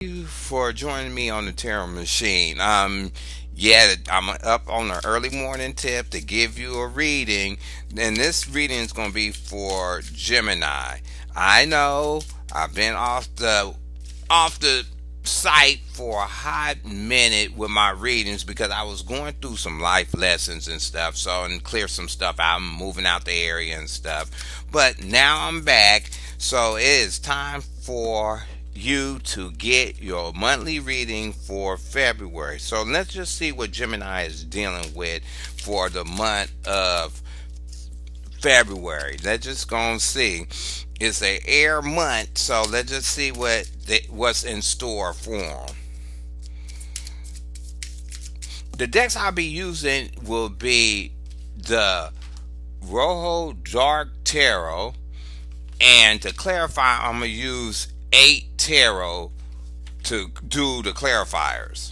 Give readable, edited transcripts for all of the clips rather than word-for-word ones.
You for joining me on the Tarot Machine. Yeah, I'm up on the early morning tip to give you a reading, and this reading is going to be for Gemini. I know I've been off the site for a hot minute with my readings because I was going through some life lessons and stuff, and clear some stuff out. I'm moving out the area and stuff, but now I'm back, so it is time for you to get your monthly reading for February. So let's just see what Gemini is dealing with for the month of February. Let's just go and see. It's a air month, so let's just see what's in store for them. The decks I'll be using will be the Royo Dark Tarot, and to clarify, I'm gonna use 8 tarot to do the clarifiers.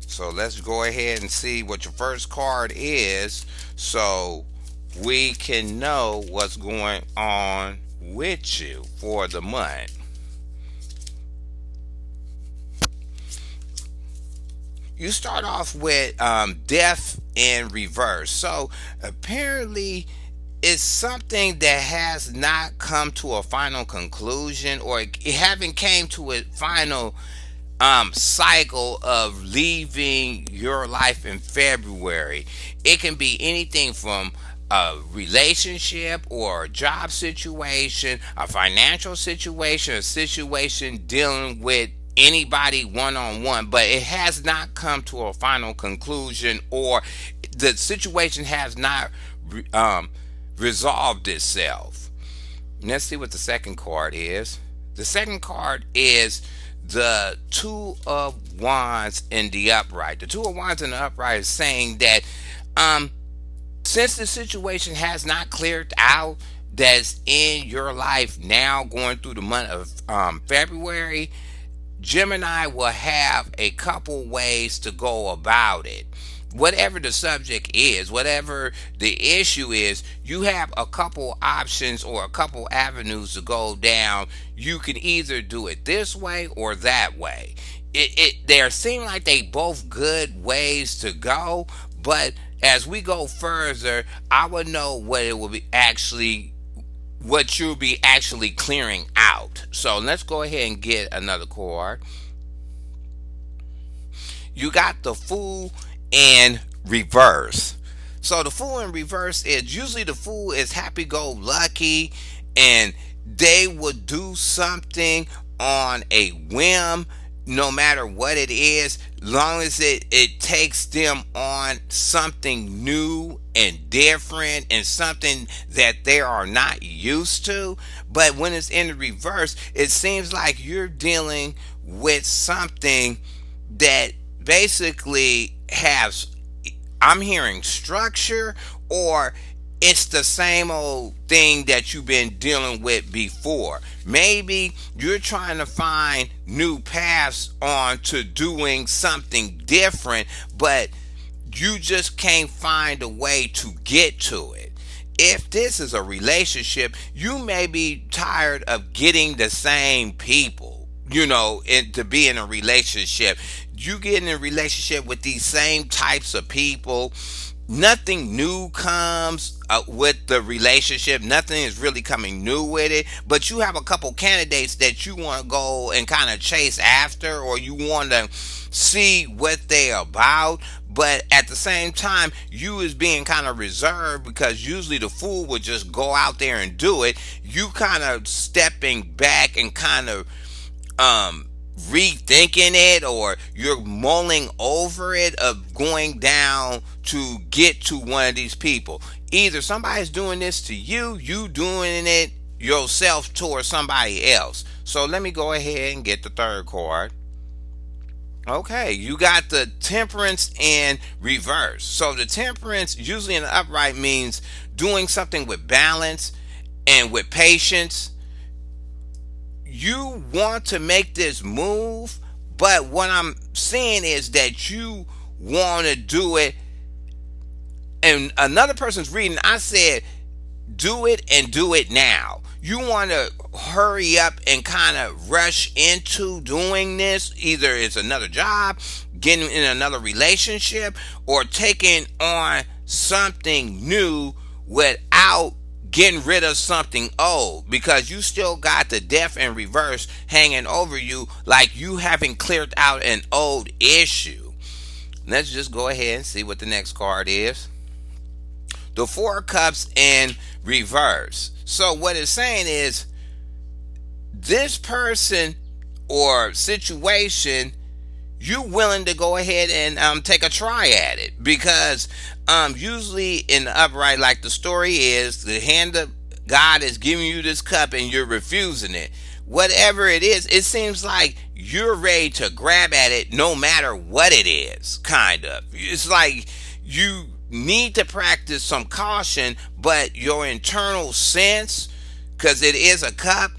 So let's go ahead and see what your first card is so we can know what's going on with you for the month. You start off with death in reverse. So apparently it's something that has not come to a final conclusion, or it haven't came to a final cycle of leaving your life in February. It can be anything from a relationship or a job situation, a financial situation, a situation dealing with anybody one on one, but it has not come to a final conclusion, or the situation has not um, resolved itself. Let's see what the second card is. The second card is the Two of Wands in the upright. The Two of Wands in the upright is saying that since the situation has not cleared out that's in your life now going through the month of February, Gemini will have a couple ways to go about it. Whatever the subject is, whatever the issue is, you have a couple options or a couple avenues to go down. You can either do it this way or that way. They seem like they both good ways to go, but as we go further, I would know what you'll be actually clearing out. So let's go ahead and get another card. You got the Fool in reverse. So the Fool in reverse is usually, the Fool is happy go lucky, and they would do something on a whim, no matter what it is, long as it takes them on something new and different and something that they are not used to. But when it's in the reverse, it seems like you're dealing with something that basically has, I'm hearing structure, or it's the same old thing that you've been dealing with before. Maybe you're trying to find new paths on to doing something different, but you just can't find a way to get to it. If this is a relationship, you may be tired of getting the same people, and to be in a relationship. You get in a relationship with these same types of people. Nothing new comes with the relationship. Nothing is really coming new with it. But you have a couple candidates that you want to go and kind of chase after, or you want to see what they're about. But at the same time, you is being kind of reserved, because usually the Fool would just go out there and do it. You kind of stepping back and kind of rethinking it, or you're mulling over it, of going down to get to one of these people. Either somebody's doing this to you doing it yourself towards somebody else. So let me go ahead and get the third card. Okay, you got the Temperance in reverse. So the Temperance, usually in the upright, means doing something with balance and with patience. You want to make this move, but what I'm seeing is that you want to do it. And another person's reading, I said, do it and do it now. you want to hurry up and kind of rush into doing this. Either it's another job, getting in another relationship, or taking on something new without getting rid of something old, because you still got the death in reverse hanging over you, like you haven't cleared out an old issue. Let's just go ahead and see what the next card is. The Four Cups in reverse. So what it's saying is, this person or situation, you willing to go ahead and take a try at it, because usually in the upright, like the story is, the hand of God is giving you this cup and you're refusing it. Whatever it is, it seems like you're ready to grab at it no matter what it is. Kind of, it's like you need to practice some caution, but your internal sense, because it is a cup,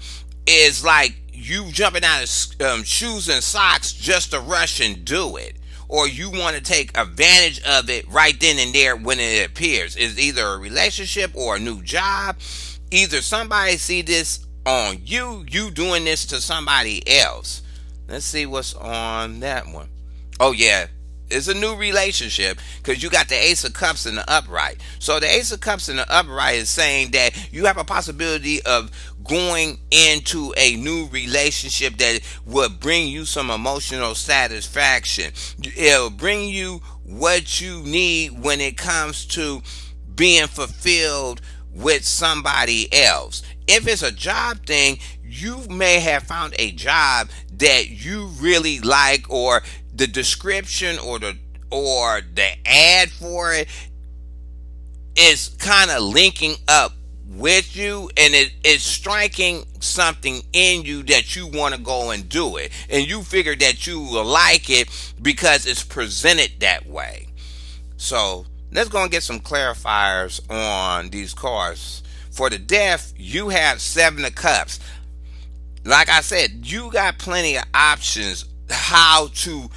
is like you jumping out of shoes and socks just to rush and do it, or you want to take advantage of it right then and there when it appears. It's either a relationship or a new job. Either somebody see this on you, you doing this to somebody else. Let's see what's on that one. Oh yeah, it's a new relationship, because you got the Ace of Cups in the upright. So the Ace of Cups in the upright is saying that you have a possibility of going into a new relationship that will bring you some emotional satisfaction. It'll bring you what you need when it comes to being fulfilled with somebody else. If it's a job thing, you may have found a job that you really like, or the description or the ad for it is kind of linking up with you, and it is striking something in you that you want to go and do it, and you figure that you will like it because it's presented that way. So let's go and get some clarifiers on these cards. For the death, you have Seven of Cups. Like I said, you got plenty of options how to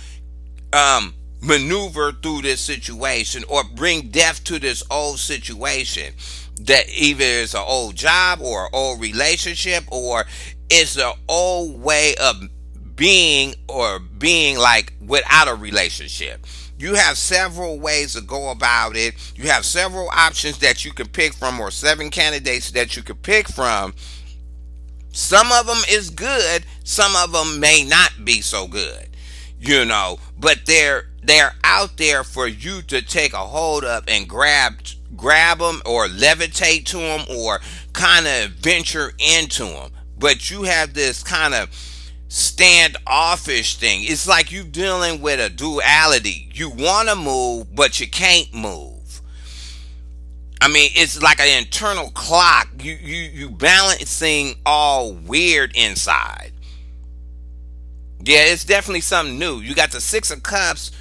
maneuver through this situation, or bring death to this old situation. That either is an old job or an old relationship, or it's an old way of being, or being like without a relationship. You have several ways to go about it. You have several options that you can pick from, or seven candidates that you can pick from. Some of them is good, some of them may not be so good, but they're out there for you to take a hold of and grab them, or levitate to them, or kind of venture into them. But you have this kind of standoffish thing. It's like you dealing with a duality. You want to move, but you can't move. I mean, it's like an internal clock. You balancing all weird inside. Yeah, it's definitely something new. You got the Six of Cups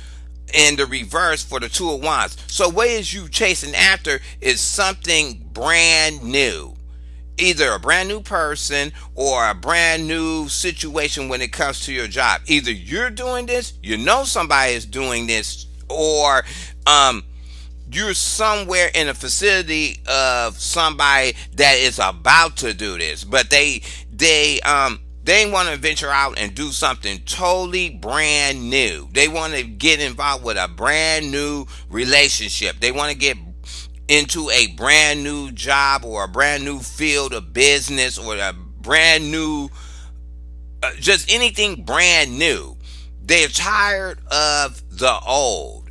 in the reverse for the Two of Wands. So what is you chasing after is something brand new. Either a brand new person or a brand new situation when it comes to your job. Either you're doing this, somebody is doing this, or you're somewhere in a facility of somebody that is about to do this, but they want to venture out and do something totally brand new. They want to get involved with a brand new relationship. They want to get into a brand new job, or a brand new field of business, or a brand new, just anything brand new. They're tired of the old.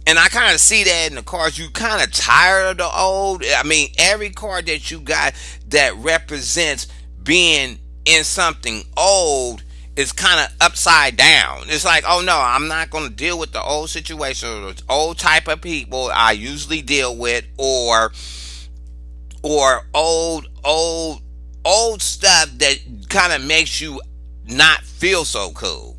And I kind of see that in the cards. You kind of tired of the old. I mean, every card that you got that represents being in something old is kind of upside down. It's like, oh no, I'm not going to deal with the old situation, or the old type of people I usually deal with, or old stuff that kind of makes you not feel so cool.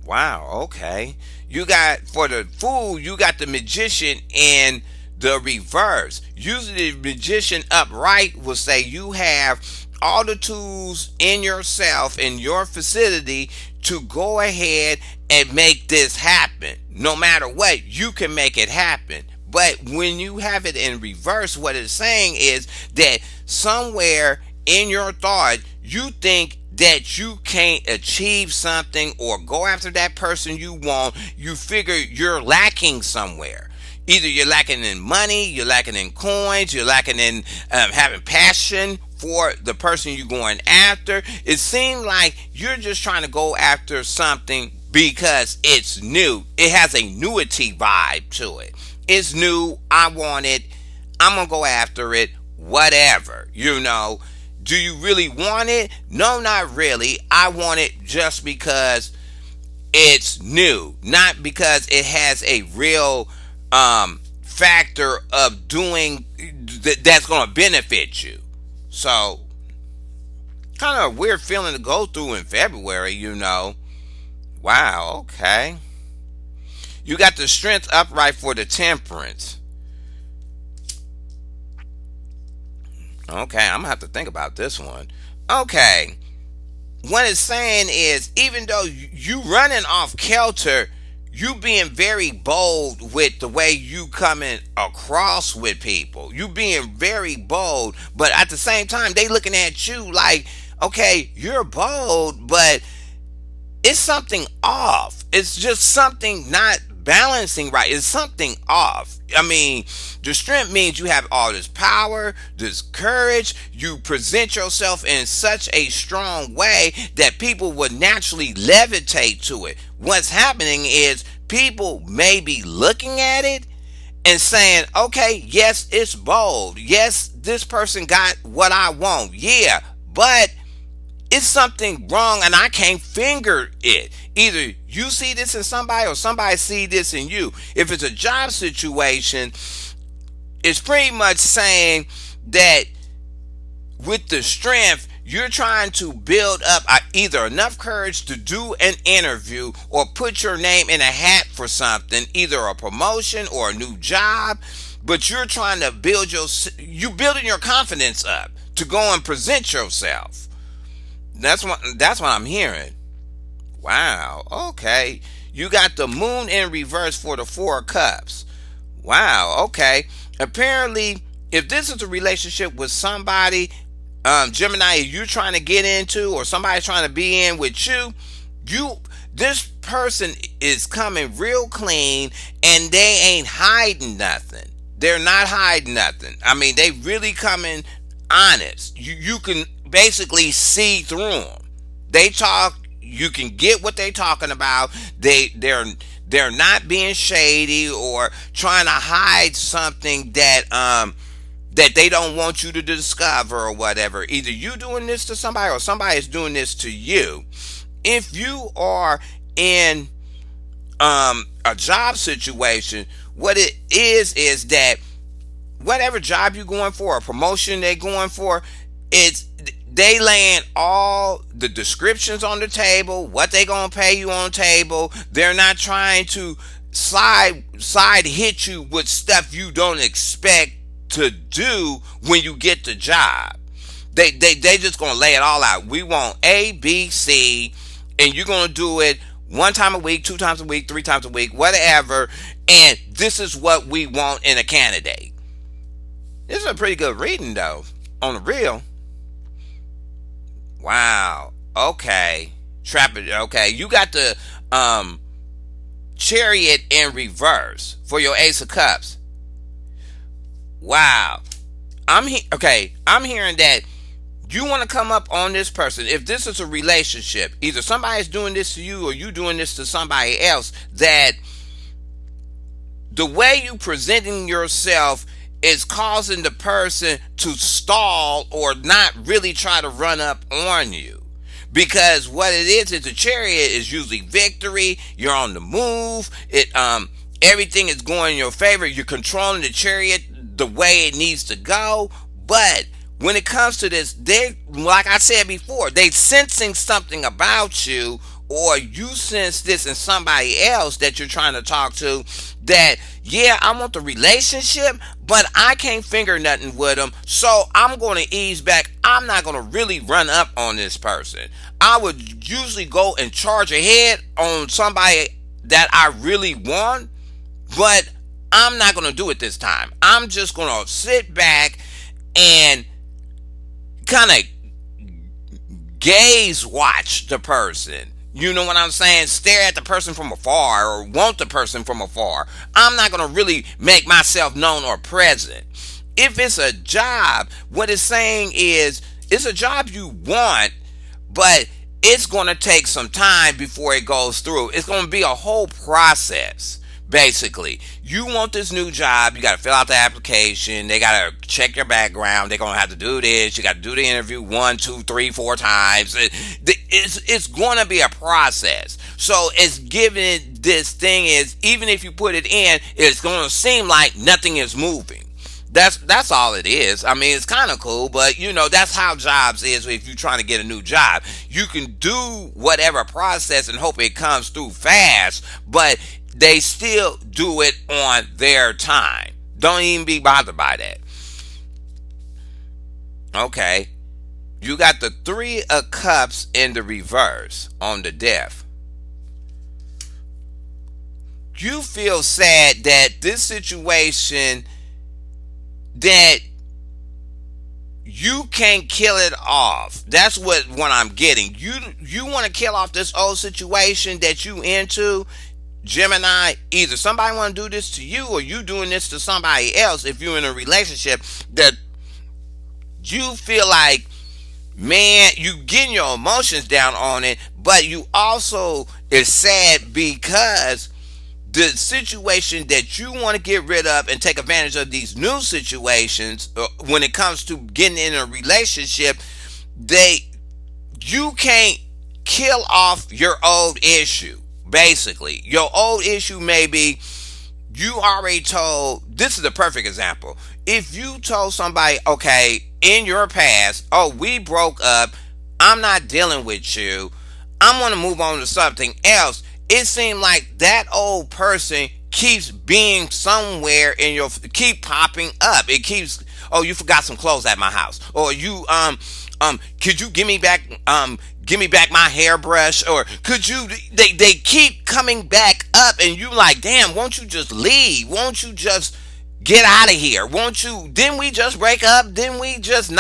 Wow, okay. You got, for the Fool, you got the Magician in the reverse. Usually the Magician upright will say you have all the tools in yourself, in your facility, to go ahead and make this happen. No matter what, you can make it happen. But when you have it in reverse, what it's saying is that somewhere in your thought, you think that you can't achieve something or go after that person you want. You figure you're lacking somewhere. Either you're lacking in money, you're lacking in coins, you're lacking in having passion for the person you're going after. It seems like you're just trying to go after something because it's new. It has a newity vibe to it. It's new. I want it. I'm going to go after it. Whatever. Do you really want it? No, not really. I want it just because it's new, not because it has a real factor of doing that's going to benefit you. So, kind of a weird feeling to go through in February. Wow, okay. You got the strength upright for the temperance. Okay, I'm gonna have to think about this one. Okay, what it's saying is, even though you running off kilter, you being very bold with the way you coming across with people. You being very bold, but at the same time, they looking at you like, okay, you're bold, but it's something off. It's just something not balancing right. It's something off. I mean, the strength means you have all this power, this courage. You present yourself in such a strong way that people would naturally levitate to it. What's happening is people may be looking at it and saying, okay, yes, it's bold. Yes, this person got what I want. Yeah, but it's something wrong and I can't finger it. Either you see this in somebody or somebody see this in you. If it's a job situation, it's pretty much saying that with the strength, you're trying to build up either enough courage to do an interview or put your name in a hat for something, either a promotion or a new job, but you're trying to you building your confidence up to go and present yourself. That's what I'm hearing. Wow. Okay. You got the moon in reverse for the 4 of Cups. Wow. Okay. Apparently, if this is a relationship with somebody, Gemini, you're trying to get into, or somebody's trying to be in with this person is coming real clean, and they ain't hiding nothing. They're not hiding nothing. I mean, they really coming honest. You can basically see through them. They talk. You can get what they're talking about. They're not being shady or trying to hide something that they don't want you to discover or whatever. Either you doing this to somebody or somebody is doing this to you. If you are in a job situation, what it is that whatever job you're going for, a promotion they're going for, they laying all the descriptions on the table, what they gonna pay you on the table. They're not trying to side hit you with stuff you don't expect to do when you get the job. They just gonna lay it all out. We want A, B, C, and you're gonna do it 1 time a week, 2 times a week, 3 times a week, whatever. And this is what we want in a candidate. This is a pretty good reading though, on the real. Wow. Okay. Trap it. Okay. You got the Chariot in reverse for your Ace of Cups. Wow. I'm hearing that you want to come up on this person. If this is a relationship, either somebody's doing this to you or you doing this to somebody else, that the way you presenting yourself is causing the person to stall or not really try to run up on you. Because what it is the Chariot is usually victory. You're on the move. Everything is going in your favor. You're controlling the Chariot the way it needs to go. But when it comes to this, like I said before, they sensing something about you, or you sense this in somebody else that you're trying to talk to, that, yeah, I want the relationship, but I can't finger nothing with them, so I'm going to ease back. I'm not going to really run up on this person. I would usually go and charge ahead on somebody that I really want, but I'm not going to do it this time. I'm just going to sit back and kind of gaze watch the person. You know what I'm saying? Stare at the person from afar or want the person from afar. I'm not going to really make myself known or present. If it's a job, what it's saying is it's a job you want, but it's going to take some time before it goes through. It's going to be a whole process. Basically, you want this new job, you got to fill out the application, they got to check your background, they're going to have to do this, you got to do the interview 1, 2, 3, 4 times. It's going to be a process. So it's given, this thing is, even if you put it in, it's going to seem like nothing is moving. That's all it is. I mean, it's kind of cool, but that's how jobs is. If you're trying to get a new job, you can do whatever process and hope it comes through fast, but they still do it on their time. Don't even be bothered by that. Okay, you got the Three of Cups in the reverse on the Death. You feel sad that this situation, that you can't kill it off. That's what I'm getting. You want to kill off this old situation that you into, Gemini. Either somebody want to do this to you or you doing this to somebody else. If you're in a relationship that you feel like, man, you getting your emotions down on it, but you also is sad because the situation that you want to get rid of and take advantage of these new situations, when it comes to getting in a relationship, you can't kill off your old issue. Basically, your old issue may be, you already told, this is a perfect example. If you told somebody, okay, in your past, oh, we broke up, I'm not dealing with you, I'm going to move on to something else. It seemed like that old person keeps being somewhere in your, keep popping up. It keeps, oh, you forgot some clothes at my house, or you could you give me back my hairbrush, or could you, they keep coming back up, and you like, damn, won't you just leave? Won't you just get out of here? Won't you, didn't we just break up? Didn't we just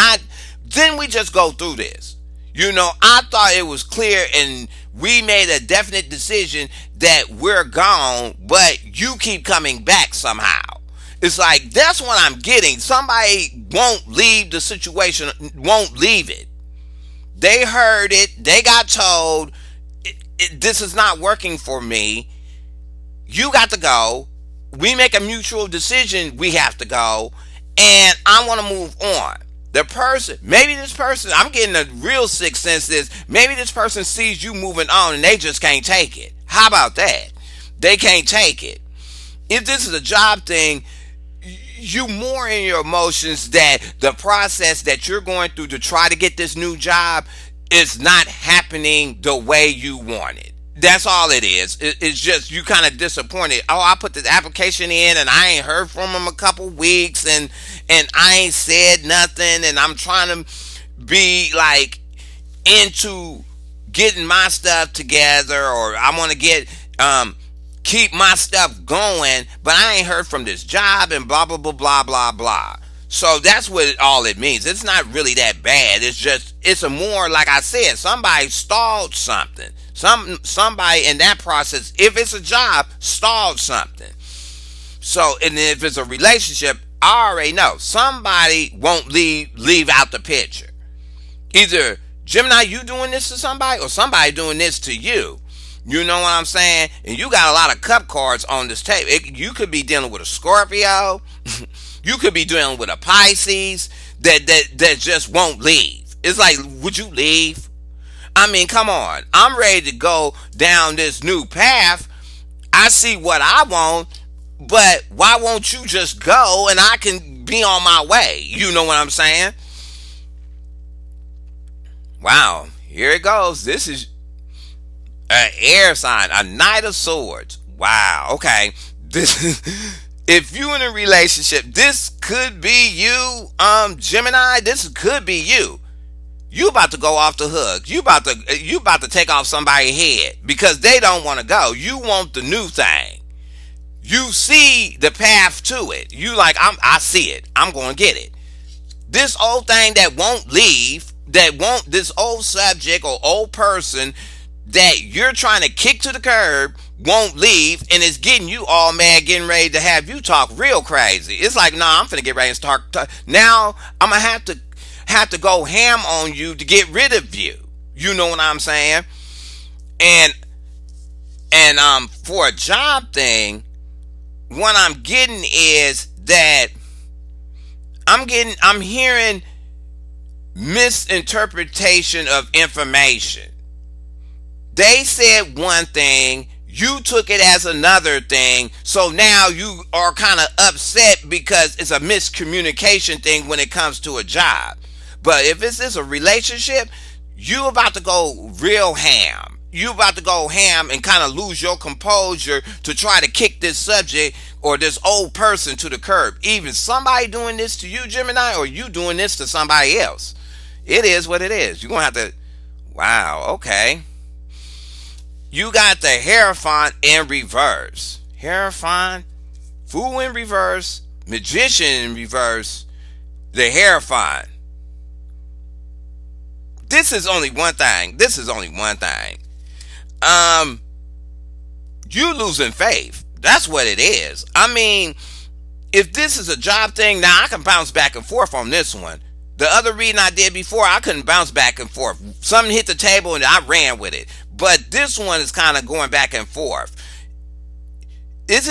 go through this? I thought it was clear and we made a definite decision that we're gone, but you keep coming back somehow. It's like, that's what I'm getting. Somebody won't leave the situation, won't leave it. They heard it, they got told, this is not working for me. You got to go. We make a mutual decision, we have to go, and I want to move on. The person, maybe this person, I'm getting a real sixth sense, is maybe this person sees you moving on and they just can't take it. How about that? They can't take it. If this is a job thing, you more in your emotions that the process that you're going through to try to get this new job is not happening the way you want it. That's all it is. It's just you kind of disappointed. Oh, I put the application in and I ain't heard from him a couple weeks, and I ain't said nothing, and I'm trying to be like into getting my stuff together, or I want to get keep my stuff going, but I ain't heard from this job, and blah blah blah blah blah blah. So that's what all it means. It's not really that bad. It's just, it's a more, like I said, somebody stalled something. Somebody in that process, if it's a job, stalled something. So, and if it's a relationship, I already know somebody won't leave out the picture. Either Gemini, you doing this to somebody, or somebody doing this to you. You know what I'm saying? And you got a lot of cup cards on this table. You could be dealing with a Scorpio. You could be dealing with a Pisces that just won't leave. It's like, would you leave? I mean, come on. I'm ready to go down this new path. I see what I want, but why won't you just go and I can be on my way? You know what I'm saying? Wow, here it goes. This is an air sign, a Knight of Swords. Wow, okay. This if you in a relationship, this could be you, Gemini. This could be you. You about to go off the hook. You about to take off somebody's head because they don't want to go. You want the new thing. You see the path to it. You like, I see it. I'm going to get it. This old thing that won't leave, this old subject or old person that you're trying to kick to the curb won't leave, and it's getting you all mad, getting ready to have you talk real crazy. It's like, nah, I'm finna get ready and start. Now I'm gonna have to go ham on you to get rid of you. You know what I'm saying? And for a job thing, what I'm getting is that I'm hearing misinterpretation of information. They said one thing, you took it as another thing, so now you are kind of upset because it's a miscommunication thing when it comes to a job. But if it's a relationship, you about to go real ham. You about to go ham and kind of lose your composure to try to kick this subject or this old person to the curb. Even somebody doing this to you, Gemini, or you doing this to somebody else. It is what it is. You're going to have to, wow, okay. You got the Hierophant in reverse. Hierophant, Fool in reverse, Magician in reverse, the Hierophant. This is only one thing. You losing faith. That's what it is. I mean, if this is a job thing, now I can bounce back and forth on this one. The other reading I did before, I couldn't bounce back and forth. Something hit the table and I ran with it. But this one is kind of going back and forth. If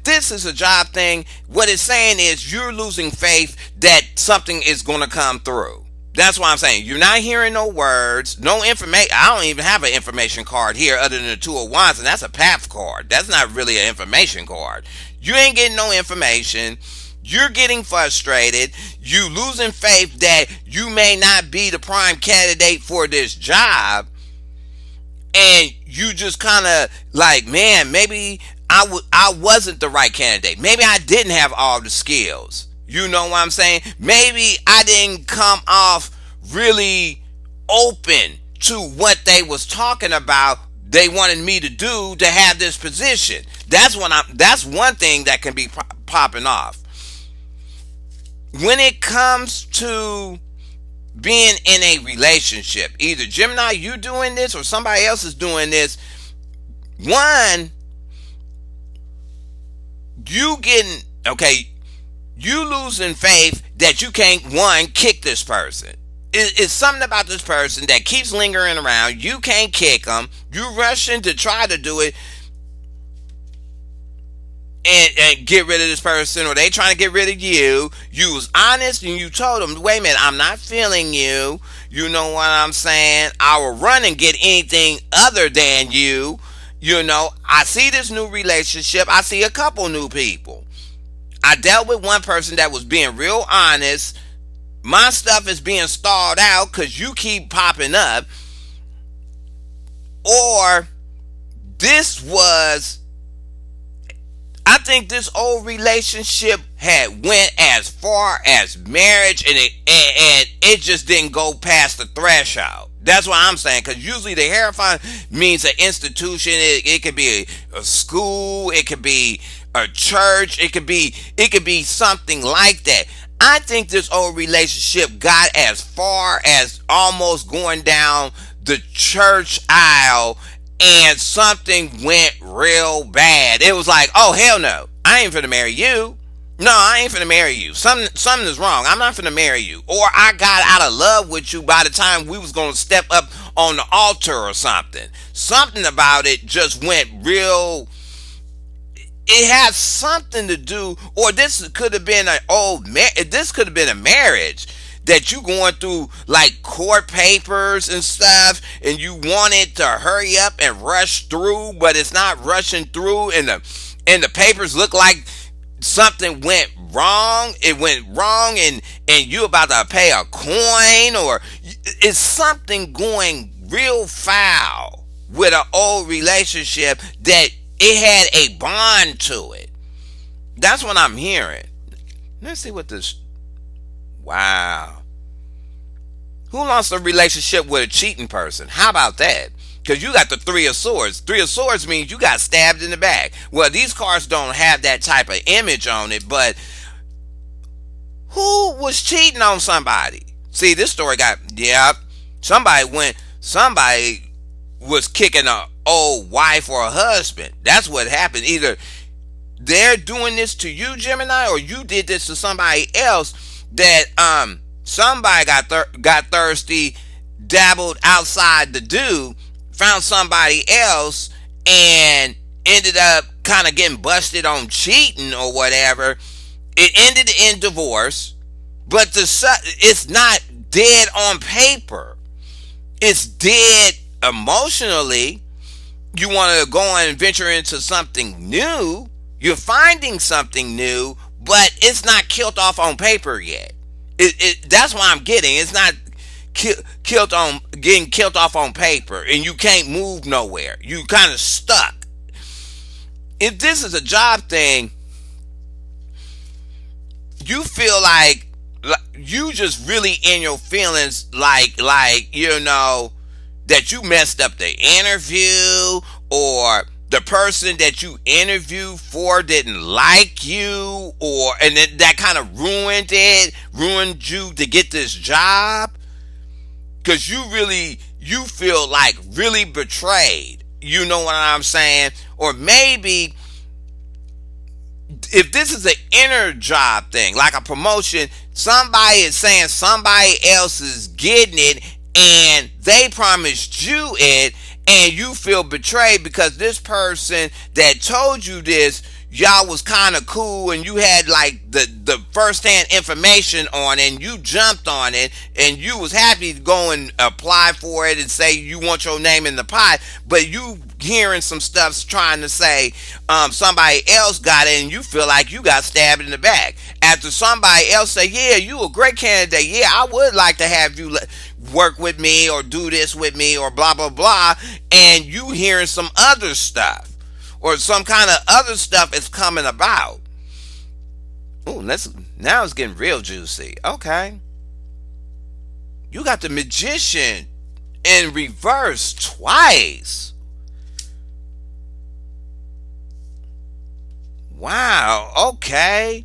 this is a job thing, what it's saying is you're losing faith that something is going to come through. That's why I'm saying you're not hearing no words, no information. I don't even have an information card here other than the Two of Wands, and that's a path card. That's not really an information card. You ain't getting no information. You're getting frustrated. You losing faith that you may not be the prime candidate for this job. And you just kind of like, man, maybe I wasn't the right candidate. Maybe I didn't have all the skills. You know what I'm saying? Maybe I didn't come off really open to what they was talking about. They wanted me to do to have this position. That's one thing that can be popping off. When it comes to being in a relationship, either Gemini, you doing this or somebody else is doing this. One, you losing faith that you can't, one, kick this person. It's something about this person that keeps lingering around. You can't kick them. You rushing to try to do it and get rid of this person, or they trying to get rid of you. You was honest and you told them, wait a minute, I'm not feeling you. You know what I'm saying? I will run and get anything other than you. You know, I see this new relationship. I see a couple new people. I dealt with one person that was being real honest. My stuff is being stalled out because you keep popping up. Or I think this old relationship had went as far as marriage, and it just didn't go past the threshold. That's what I'm saying, because usually the Hierophant means an institution. It could be a school, it could be a church, it could be something like that. I think this old relationship got as far as almost going down the church aisle, and something went real bad. It was like, oh hell no, I ain't finna marry you. No, I ain't finna marry you. Something is wrong. I'm not finna marry you. Or I got out of love with you by the time we was gonna step up on the altar or something. Something about it just went real. It has something to do, or this could have been this could have been a marriage that you going through, like court papers and stuff, and you wanted to hurry up and rush through, but it's not rushing through, and the papers look like something went wrong. It went wrong, and you about to pay a coin, or it's something going real foul with an old relationship that it had a bond to it. That's what I'm hearing. Let's see what this. Wow. Who lost a relationship with a cheating person? How about that? Because you got the Three of Swords. Three of Swords means you got stabbed in the back. Well, these cards don't have that type of image on it, but who was cheating on somebody? See, this story got, yeah, somebody was kicking a old wife or a husband. That's what happened. Either they're doing this to you, Gemini, or you did this to somebody else that somebody got thirsty, dabbled outside the dude, found somebody else, and ended up kind of getting busted on cheating or whatever. It ended in divorce, but it's not dead on paper. It's dead emotionally. You want to go and venture into something new. You're finding something new, but it's not killed off on paper yet. That's what I'm getting. It's not getting killed off on paper, and you can't move nowhere. You kind of stuck. If this is a job thing, you feel like you just really in your feelings, like that you messed up the interview, or the person that you interviewed for didn't like you, and that kind of ruined you to get this job, because you feel like really betrayed. You know what I'm saying? Or maybe if this is an inner job thing, like a promotion, somebody is saying somebody else is getting it and they promised you it, and you feel betrayed because this person that told you this, y'all was kind of cool and you had like the first-hand information on it, and you jumped on it and you was happy to go and apply for it and say you want your name in the pot, but you hearing some stuff trying to say somebody else got it, and you feel like you got stabbed in the back after somebody else say, yeah, you a great candidate, yeah, I would like to have you work with me or do this with me or blah blah blah, and you hearing some other stuff or some kind of other stuff is coming about. Ooh, now it's getting real juicy. Okay, you got the Magician in reverse twice. Wow. Okay.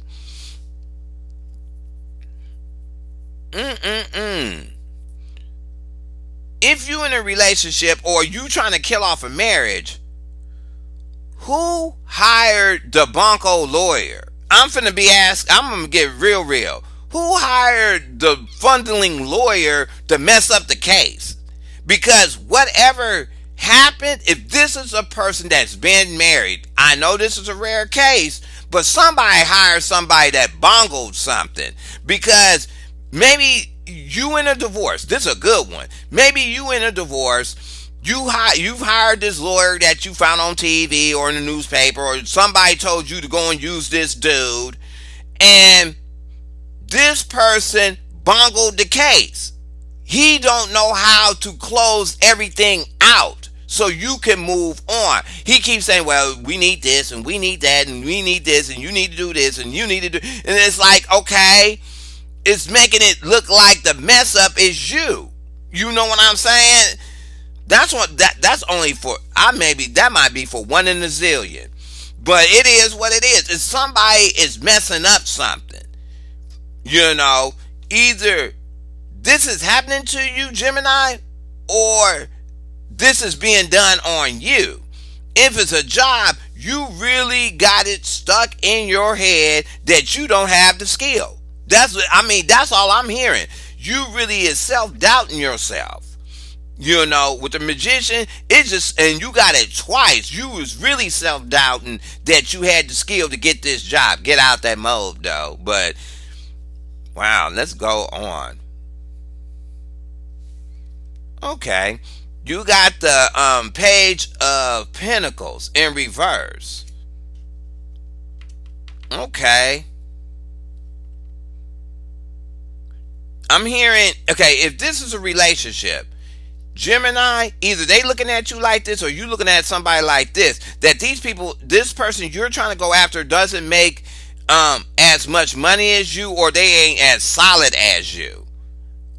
If you in a relationship or you trying to kill off a marriage, who hired the Bonko lawyer? I'm gonna get real. Who hired the fundling lawyer to mess up the case? Because whatever happened, if this is a person that's been married, I know this is a rare case, but somebody hired somebody that bungled something. Because maybe you in a divorce. This is a good one. Maybe you in a divorce. You've hired this lawyer that you found on TV or in the newspaper, or somebody told you to go and use this dude, and this person bungled the case. He don't know how to close everything out so you can move on. He keeps saying, well, we need this and we need that and we need this and you need to do this and you need to do, and it's like, okay, it's making it look like the mess up is you. You know what I'm saying? That's only for, that might be for one in a zillion. But it is what it is. If somebody is messing up something, either this is happening to you, Gemini, or this is being done on you. If it's a job, you really got it stuck in your head that you don't have the skill. That's all I'm hearing. You really is self-doubting yourself. With the Magician, and you got it twice. You was really self-doubting that you had the skill to get this job. Get out that mode, though. But, wow, let's go on. Okay. You got the Page of Pentacles in reverse. Okay. I'm hearing, okay, if this is a relationship, Gemini, either they looking at you like this or you looking at somebody like this, that this person you're trying to go after doesn't make as much money as you, or they ain't as solid as you.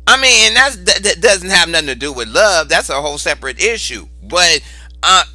And that doesn't have nothing to do with love. That's a whole separate issue. But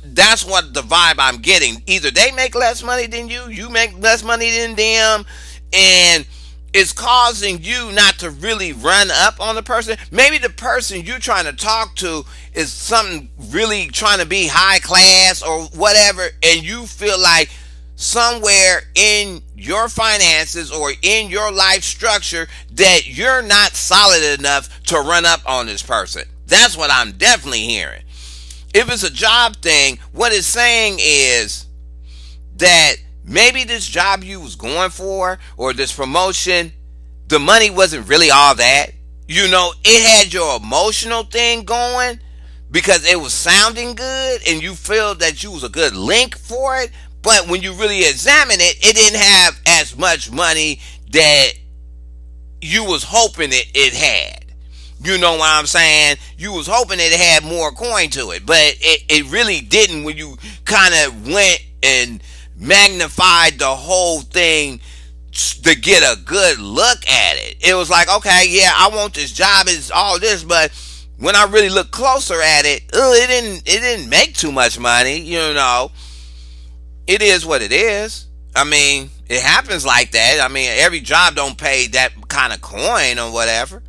that's what the vibe I'm getting. Either they make less money than you make less money than them, and it's causing you not to really run up on the person. Maybe the person you trying to talk to is something really trying to be high class or whatever, and you feel like somewhere in your finances or in your life structure that you're not solid enough to run up on this person. That's what I'm definitely hearing. If it's a job thing, what it's saying is that maybe this job you was going for or this promotion, the money wasn't really all that. It had your emotional thing going because it was sounding good and you feel that you was a good link for it. But when you really examine it, it didn't have as much money that you was hoping it had. You know what I'm saying? You was hoping it had more coin to it, but it really didn't when you kind of went and magnified the whole thing to get a good look at it. It was like, okay, yeah, I want this job, it's all this, but when I really look closer at it, it didn't make too much money. It is what it is. I mean, it happens like that. I mean, every job don't pay that kind of coin or whatever.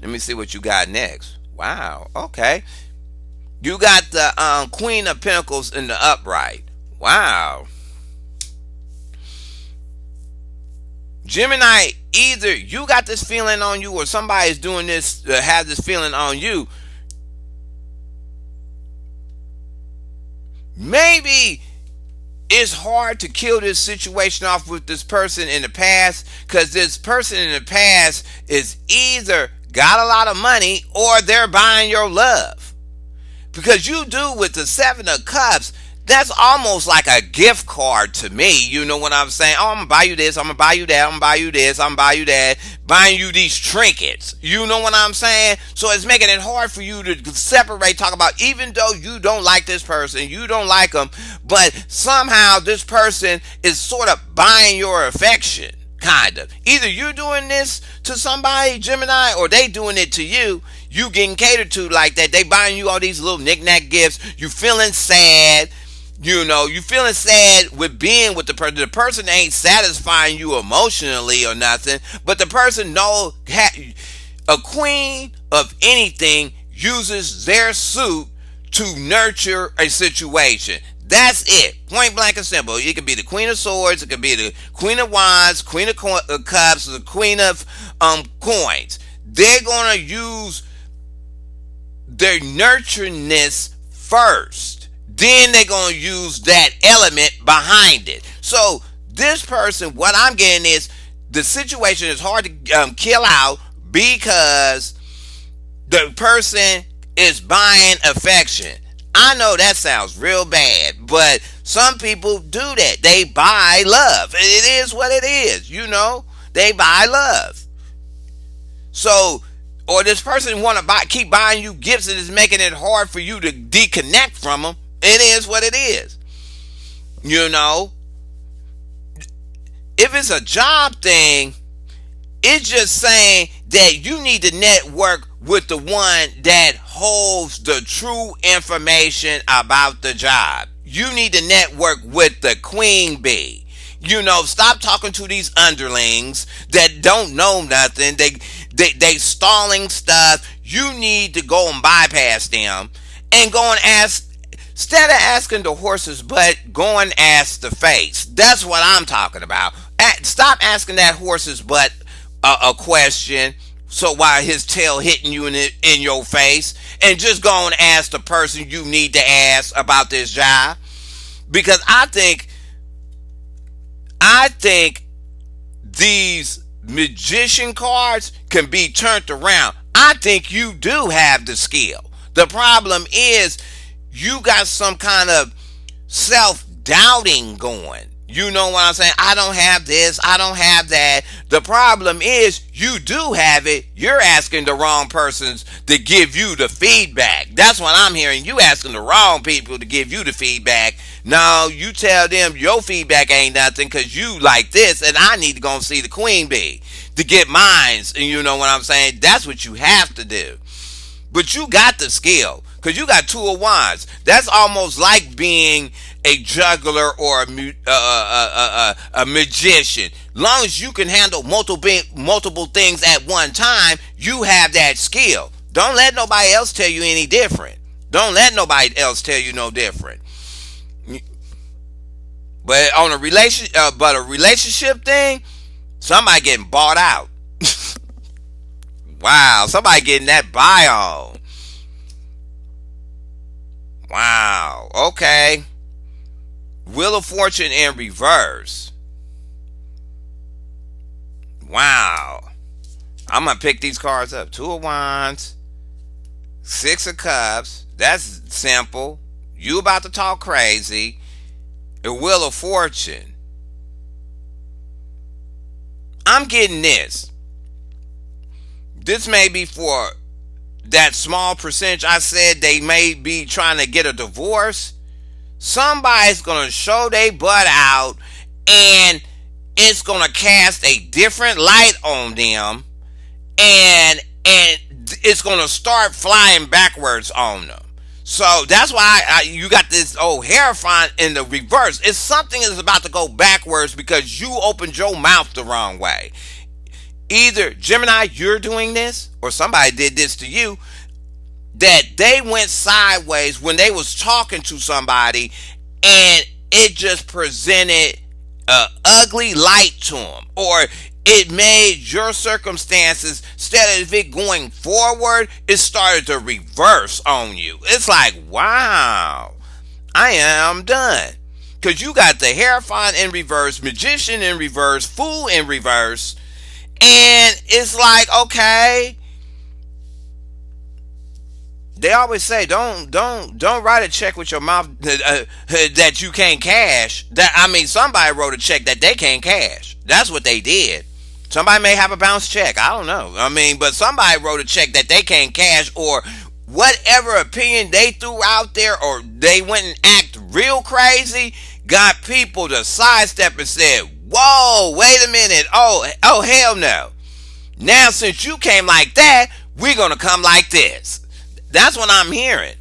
Let me see what you got next. Wow. Okay. You got the Queen of Pentacles in the upright. Wow. Gemini, either you got this feeling on you or somebody's doing this, has this feeling on you. Maybe it's hard to kill this situation off with this person in the past because this person in the past is either got a lot of money or they're buying your love. Because you do with the Seven of Cups, that's almost like a gift card to me. You know what I'm saying? Oh, I'm going to buy you this. I'm going to buy you that. I'm going to buy you this. I'm going to buy you that. Buying you these trinkets. You know what I'm saying? So it's making it hard for you to separate, talk about, even though you don't like this person, you don't like them, but somehow this person is sort of buying your affection. Kind of. Either you're doing this to somebody, Gemini, or they doing it to you. You getting catered to like that. They buying you all these little knick-knack gifts. You feeling sad. You feeling sad with being with the person. The person ain't satisfying you emotionally or nothing, but the person a queen of anything uses their suit to nurture a situation. That's it. Point blank and simple. It could be the Queen of Swords. It could be the Queen of Wands, Queen of Cups, the Queen of Coins. They're going to use their nurturingness first. Then they're going to use that element behind it. So this person, what I'm getting is the situation is hard to kill out because the person is buying affection. I know that sounds real bad, but some people do that. They buy love. It is what it is, They buy love. So, or this person want to keep buying you gifts and it's making it hard for you to disconnect from them. It is what it is. If it's a job thing, it's just saying that you need to network with the one that holds the true information about the job. You need to network with the queen bee. Stop talking to these underlings that don't know nothing. They stalling stuff. You need to go and bypass them and go and ask. Instead of asking the horse's butt, go and ask the face. That's what I'm talking about. Stop asking that horse's butt a question. So while his tail hitting you in your face, and just go and ask the person you need to ask about this job. Because I think these magician cards can be turned around. I think you do have the skill. The problem is you got some kind of self-doubting going. You know what I'm saying? I don't have this. I don't have that. The problem is you do have it. You're asking the wrong persons to give you the feedback. That's what I'm hearing. You asking the wrong people to give you the feedback. No, you tell them your feedback ain't nothing because you like this and I need to go and see the queen bee to get mines. And you know what I'm saying? That's what you have to do. But you got the skill. Because you got two of wands. That's almost like being a juggler or a magician. Long as you can handle multiple things at one time, you have that skill. Don't let nobody else tell you any different. Don't let nobody else tell you no different. But on a relationship thing, somebody getting bought out. Wow, somebody getting that buy on. Wow. Okay. Wheel of Fortune in reverse. Wow. I'm gonna pick these cards up. Two of Wands, Six of Cups. That's simple. You about to talk crazy. The Wheel of Fortune. I'm getting this. This may be for that small percentage I said they may be trying to get a divorce. Somebody's going to show their butt out, and it's going to cast a different light on them, and it's going to start flying backwards on them. So that's why you got this old Hierophant in the reverse. It's something that's about to go backwards because you opened your mouth the wrong way. Either Gemini, you're doing this, or somebody did this to you, that they went sideways when they was talking to somebody, and it just presented an ugly light to them, or it made your circumstances, instead of it going forward, it started to reverse on you. It's like, wow, I am done. Because you got the Hierophant in reverse, Magician in reverse, Fool in reverse, and it's like, okay. They always say, don't write a check with your mouth that you can't cash. Somebody wrote a check that they can't cash. That's what they did. Somebody may have a bounce check. I don't know. But somebody wrote a check that they can't cash, or whatever opinion they threw out there, or they went and act real crazy, got people to sidestep and said, whoa, wait a minute. Oh, hell no. Now, since you came like that, we're going to come like this. That's what I'm hearing.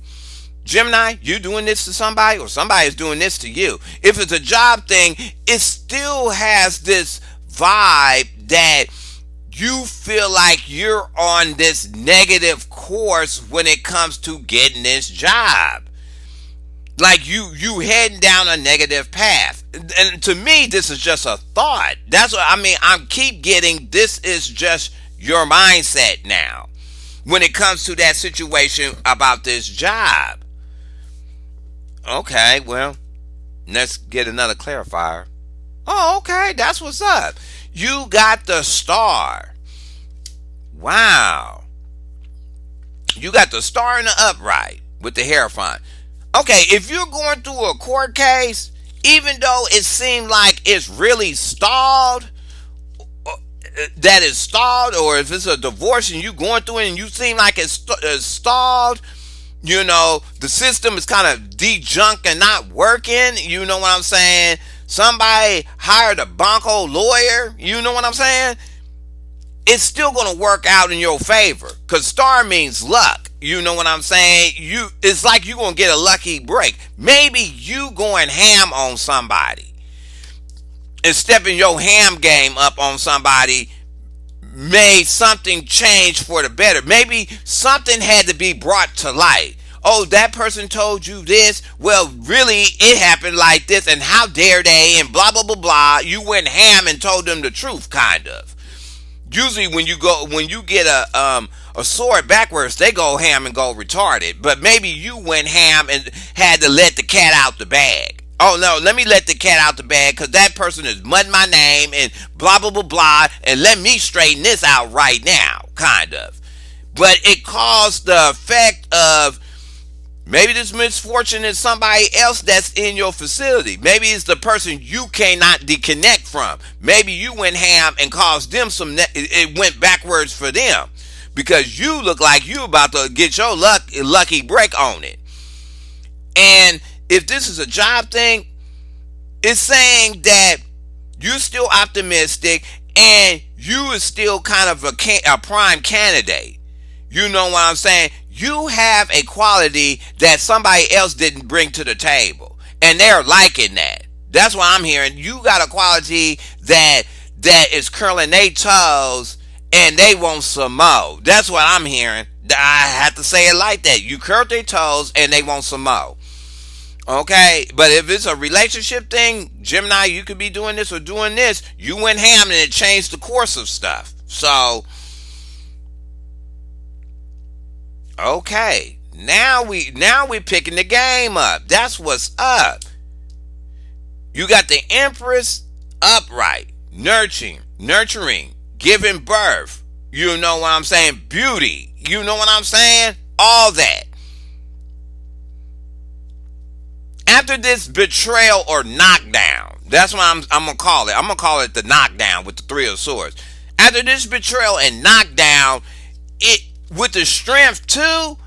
Gemini, you doing this to somebody, or somebody is doing this to you. If it's a job thing, it still has this vibe that you feel like you're on this negative course when it comes to getting this job. Like you heading down a negative path. And to me, this is just a thought. That's what I keep getting, this is just your mindset now when it comes to that situation about this job. Okay, well, let's get another clarifier. Oh, okay, that's what's up. You got the Star. Wow. You got the Star in the upright with the Hierophant. Okay, if you're going through a court case, even though it seemed like it's really stalled, that is stalled, or if it's a divorce and you going through it and you seem like it's stalled, the system is kind of dejunked and not working, you know what I'm saying? Somebody hired a bunko lawyer, you know what I'm saying? It's still going to work out in your favor, because Star means luck. You know what I'm saying? It's like you're going to get a lucky break. Maybe you going ham on somebody and stepping your ham game up on somebody made something change for the better. Maybe something had to be brought to light. Oh, that person told you this. Well, really, it happened like this, and how dare they, and blah, blah, blah, blah. You went ham and told them the truth, kind of. Usually when you get a sword backwards, they go ham and go retarded. But maybe you went ham and had to let the cat out the bag. Oh no, let me let the cat out the bag because that person is mudding my name and blah, blah, blah, blah. And let me straighten this out right now, kind of. But it caused the effect of maybe this misfortune is somebody else that's in your facility. Maybe it's the person you cannot disconnect from. Maybe you went ham and caused them it went backwards for them because you look like you about to get your lucky break on it. And if this is a job thing, it's saying that you're still optimistic and you is still kind of a prime candidate. You know what I'm saying? you have a quality that somebody else didn't bring to the table, and they're liking that. That's what I'm hearing. You got a quality that is curling their toes, and they want some more. That's what I'm hearing. I have to say it like that. You curl their toes, and they want some more. Okay, but if it's a relationship thing, Gemini, you could be doing this or doing this. You went ham and it changed the course of stuff. So, okay, now we picking the game up. That's what's up. You got the Empress upright, nurturing, giving birth. You know what I'm saying? Beauty. You know what I'm saying? All that. After this betrayal or knockdown, that's what I'm gonna call it. I'm gonna call it the knockdown with the Three of Swords. After this betrayal and knockdown, it with the strength too,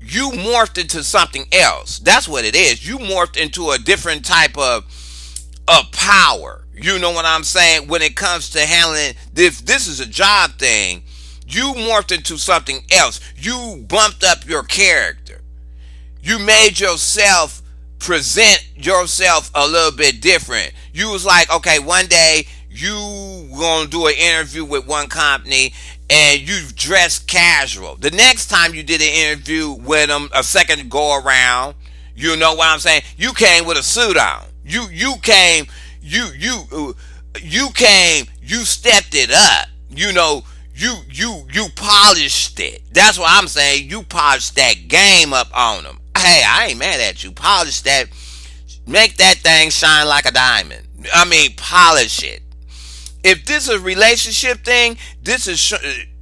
you morphed into something else. That's what it is. You morphed into a different type of power. You know what I'm saying? When it comes to handling this is a job thing. You morphed into something else. You bumped up your character. You made yourself present yourself a little bit different. You was like, okay, one day you gonna do an interview with one company and you dressed casual. The next time you did an interview with them, a second go around, you know what I'm saying? You came with a suit on. You came, you stepped it up. You know, you polished it. That's what I'm saying. You polished that game up on them. Hey, I ain't mad at you. Polish that. Make that thing shine like a diamond. I mean, polish it. If this is a relationship thing, this is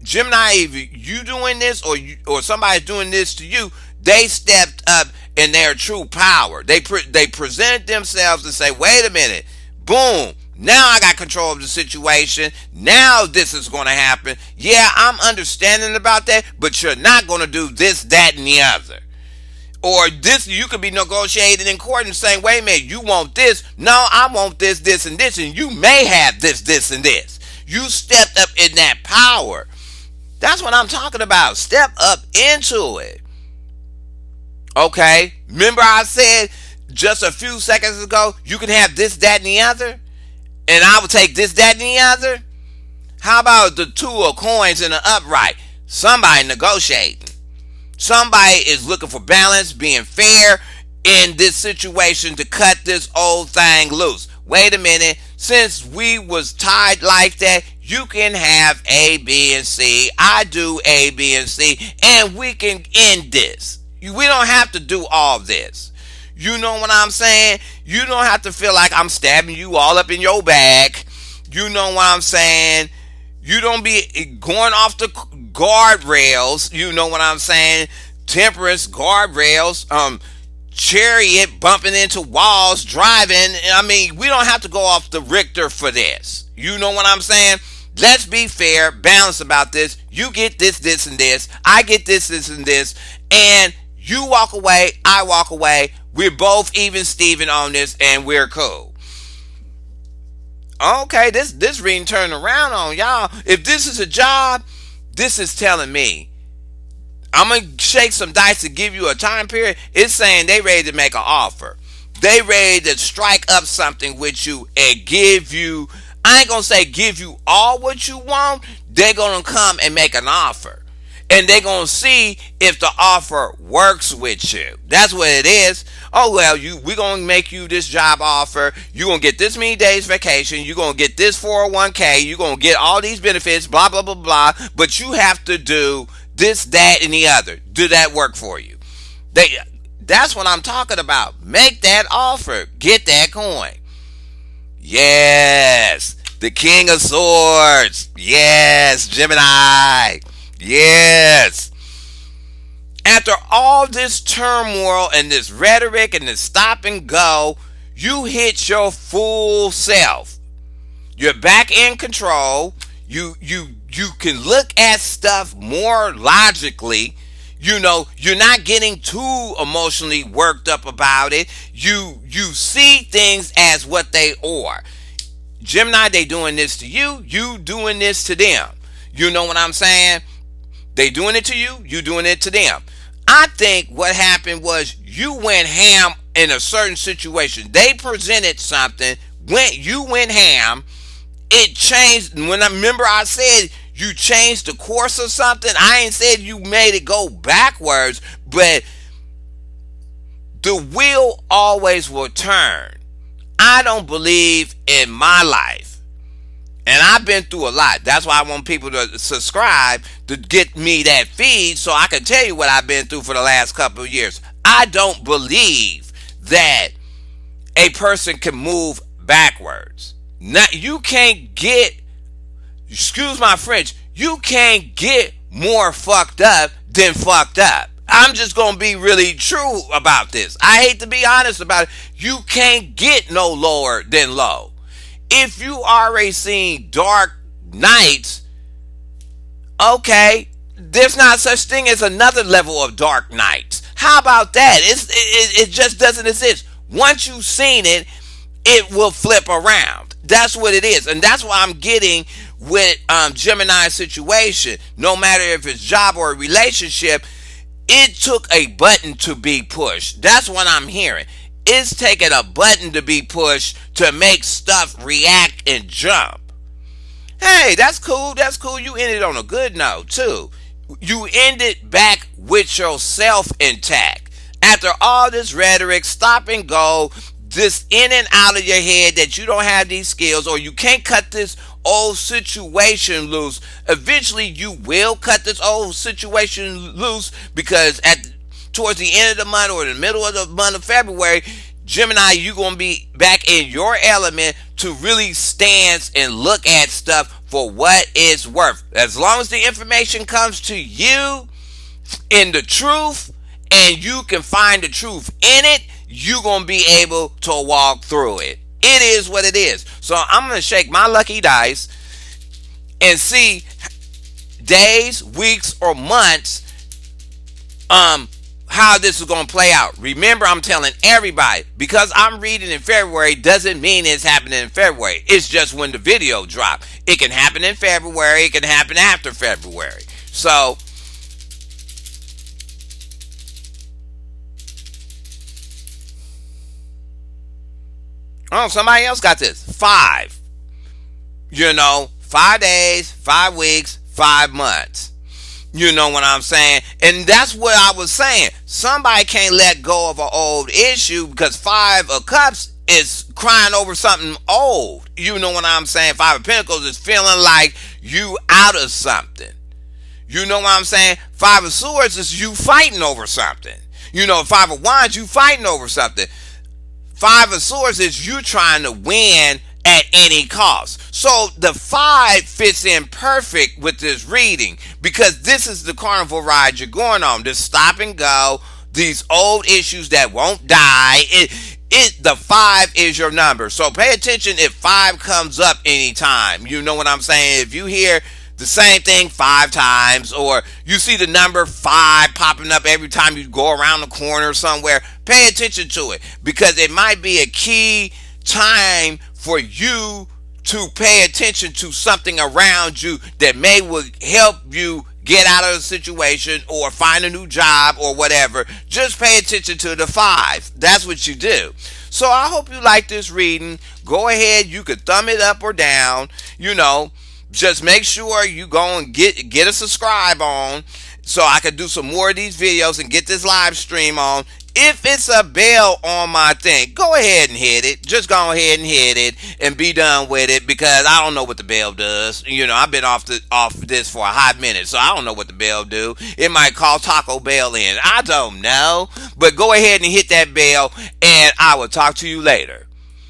Gemini. If you doing this or somebody's doing this to you, they stepped up in their true power. They presented themselves and say, "Wait a minute, boom! Now I got control of the situation. Now this is going to happen. Yeah, I'm understanding about that, but you're not going to do this, that, and the other." Or this, you could be negotiating in court and saying, wait a minute, you want this? No, I want this, this, and this, and you may have this, this, and this. You stepped up in that power. That's what I'm talking about. Step up into it. Okay? Remember I said just a few seconds ago, you can have this, that, and the other? And I will take this, that, and the other? How about the two of coins in the upright? Somebody negotiating. Somebody is looking for balance, being fair in this situation to cut this old thing loose. Wait a minute, since we was tied like that, you can have A, B, and C. I do A, B, and C, and we can end this. We don't have to do all this. You know what I'm saying? You don't have to feel like I'm stabbing you all up in your back. You know what I'm saying? You don't be going off the guardrails. You know what I'm saying? Temperance, guardrails, chariot bumping into walls, driving. I mean, we don't have to go off the Richter for this. You know what I'm saying? Let's be fair, balanced about this. You get this, this, and this. I get this, this, and this. And you walk away, I walk away. We're both even Steven on this, and we're cool. Okay, this reading turned around on y'all. If this is a job, this is telling me I'm going to shake some dice to give you a time period. It's saying they ready to make an offer. They ready to strike up something with you and give you, I ain't going to say give you all what you want. They're going to come and make an offer. And they're going to see if the offer works with you. That's what it is. Oh, well, we're going to make you this job offer. You're going to get this many days vacation. You're going to get this 401k. You're going to get all these benefits, blah, blah, blah, blah. But you have to do this, that, and the other. Do that work for you? That's what I'm talking about. Make that offer. Get that coin. Yes. The King of Swords. Yes, Gemini. Yes. After all this turmoil and this rhetoric and this stop and go, you hit your full self. You're back in control. You can look at stuff more logically. You know, you're not getting too emotionally worked up about it. You see things as what they are. Gemini, they doing this to you. You doing this to them. You know what I'm saying? They doing it to you, you doing it to them. I think what happened was you went ham in a certain situation. They presented something, you went ham. It changed. When I remember, I said you changed the course of something. I ain't said you made it go backwards, but the wheel always will turn. I don't believe in my life. And I've been through a lot. That's why I want people to subscribe to get me that feed so I can tell you what I've been through for the last couple of years. I don't believe that a person can move backwards. Not, you can't get, excuse my French, you can't get more fucked up than fucked up. I'm just going to be really true about this. I hate to be honest about it. You can't get no lower than low. If you already seen dark nights, okay, there's not such thing as another level of dark nights. How about that? It just doesn't exist. Once you've seen it, it will flip around. That's what it is. And that's why I'm getting with Gemini's situation. No matter if it's job or a relationship, it took a button to be pushed. That's what I'm hearing. It's taking a button to be pushed to make stuff react and jump. Hey, that's cool. That's cool. You ended on a good note, too. You ended back with yourself intact. After all this rhetoric, stop and go, this in and out of your head that you don't have these skills or you can't cut this old situation loose. Eventually, you will cut this old situation loose because towards the end of the month or the middle of the month of February, Gemini, you're going to be back in your element to really stand and look at stuff for what it's worth. As long as the information comes to you in the truth and you can find the truth in it, you're going to be able to walk through it. It is what it is. So I'm going to shake my lucky dice and see days, weeks, or months how this is going to play out. Remember, I'm telling everybody, because I'm reading in February doesn't mean it's happening in February. It's just when the video drop. It can happen in February. It can happen after February. So, oh, somebody else got this. 5. 5 days, 5 weeks, 5 months. You know what I'm saying? And that's what I was saying. Somebody can't let go of an old issue because 5 of Cups is crying over something old. You know what I'm saying? 5 of Pentacles is feeling like you out of something. You know what I'm saying? 5 of Swords is you fighting over something. 5 of Wands, you fighting over something. 5 of Swords is you trying to win at any cost. So the 5 fits in perfect with this reading because this is the carnival ride you're going on. This stop and go, these old issues that won't die. The 5 is your number. So pay attention if 5 comes up anytime. You know what I'm saying? If you hear the same thing 5 times or you see the number 5 popping up every time you go around the corner somewhere, pay attention to it because it might be a key time for you to pay attention to something around you that will help you get out of the situation or find a new job or whatever. Just pay attention to the 5. That's what you do. So I hope you like this reading. Go ahead. You could thumb it up or down. Just make sure you go and get a subscribe on so I can do some more of these videos and get this live stream on. If it's a bell on my thing, go ahead and hit it. Just go ahead and hit it and be done with it because I don't know what the bell does. I've been off this for a hot minute, so I don't know what the bell do. It might call Taco Bell in. I don't know. But go ahead and hit that bell, and I will talk to you later.